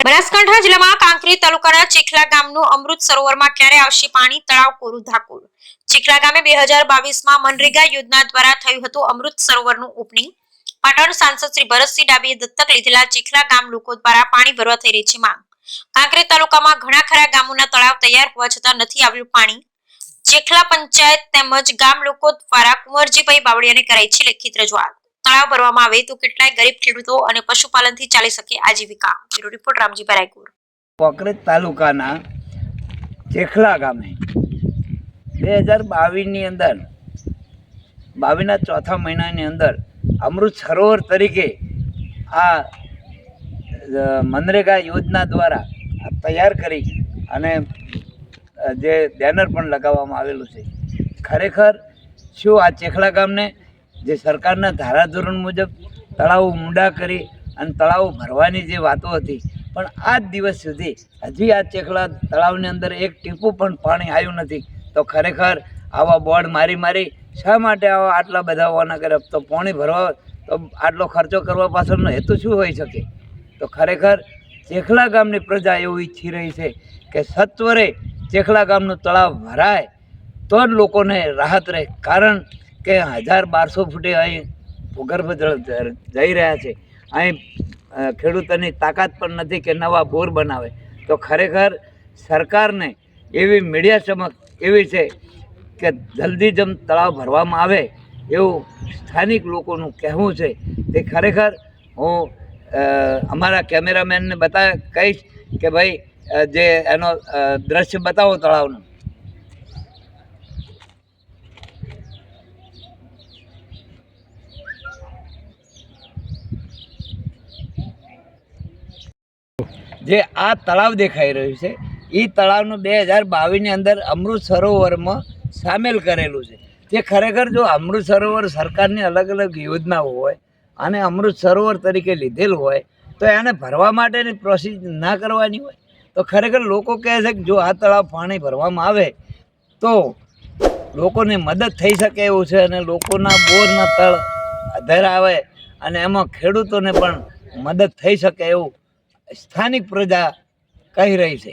બનાસકાંઠા જિલ્લામાં કાંકરેજ તાલુકાના ચીખલા ગામનું અમૃત સરોવરમાં ક્યારે આવશે પાણી? તળાવ કોરું ધાકોર. ચીખલા ગામે 2022માં મનરેગા યોજના દ્વારા થયું હતું અમૃત સરોવરનું ઓપનિંગ. પાટણ સાંસદ શ્રી ભરતસિંહ ડાભીએ દત્તક લીધેલા ચીખલા ગામ લોકો દ્વારા પાણી ભરવા થઈ રહી છે માંગ. કાંકરેજ તાલુકામાં ઘણા ખરા ગામોના તળાવ તૈયાર હોવા છતાં નથી આવ્યું પાણી. ચીખલા પંચાયત તેમજ ગામ લોકો દ્વારા કુંવરજીભાઈ બાવળિયાને કરાઈ છે લેખિત રજૂઆત. તળાવ ભરવામાં આવે તો કેટલાય ગરીબ ખેડૂતો અને પશુપાલનથી ચાલી શકે આજીવિકા. Bureau report Ramjibhai Raikor. કાંકરેજ તાલુકાના ચીખલા ગામે 2022ની અંદર 22ના ચોથા મહિનાની અંદર અમૃત સરોવર તરીકે આ મનરેગા યોજના દ્વારા તૈયાર કરી અને જે બેનર પણ લગાવવામાં આવેલું છે. ખરેખર શું આ ચીખલા ગામને જે સરકારના ધારાધોરણ મુજબ તળાવો ઊંડા કરી અને તળાવો ભરવાની જે વાતો હતી, પણ આજ દિવસ સુધી હજી આ ચીખલા તળાવની અંદર એક ટીપું પણ પાણી આવ્યું નથી. તો ખરેખર આવા બોર્ડ મારી શા માટે આટલા બધા હોવાના કરે? તો પાણી ભરવા તો આટલો ખર્ચો કરવા પાછળનો હેતુ શું હોઈ શકે? તો ખરેખર ચીખલા ગામની પ્રજા એવું ઈચ્છી રહી છે કે સત્વરે ચીખલા ગામનું તળાવ ભરાય તો જ લોકોને રાહત રહે. કારણ કે 1200 ફૂટે અહીં ભૂગર્ભ જળ જઈ રહ્યા છે. અહીં ખેડૂતોની તાકાત પણ નથી કે નવા બોર બનાવે. તો ખરેખર સરકારને એવી મીડિયા સમક્ષ એવી છે કે જલ્દી જમ તળાવ ભરવામાં આવે એવું સ્થાનિક લોકોનું કહેવું છે. તે ખરેખર હું અમારા કેમેરામેનને કહીશ કે ભાઈ જે એનો દ્રશ્ય બતાવો તળાવનો. જે આ તળાવ દેખાઈ રહ્યું છે એ તળાવનું 2022ની અંદર અમૃત સરોવરમાં સામેલ કરેલું છે. જે ખરેખર જો અમૃત સરોવર સરકારની અલગ અલગ યોજનાઓ હોય અને અમૃત સરોવર તરીકે લીધેલું હોય તો એને ભરવા માટેની પ્રોસેસ ના કરવાની હોય. તો ખરેખર લોકો કહે છે કે જો આ તળાવ પાણી ભરવામાં આવે તો લોકોને મદદ થઈ શકે એવું છે અને લોકોના બોરના તળ અધર આવે અને એમાં ખેડૂતોને પણ મદદ થઈ શકે એવું સ્થાનિક પ્રજા કહી રહી છે.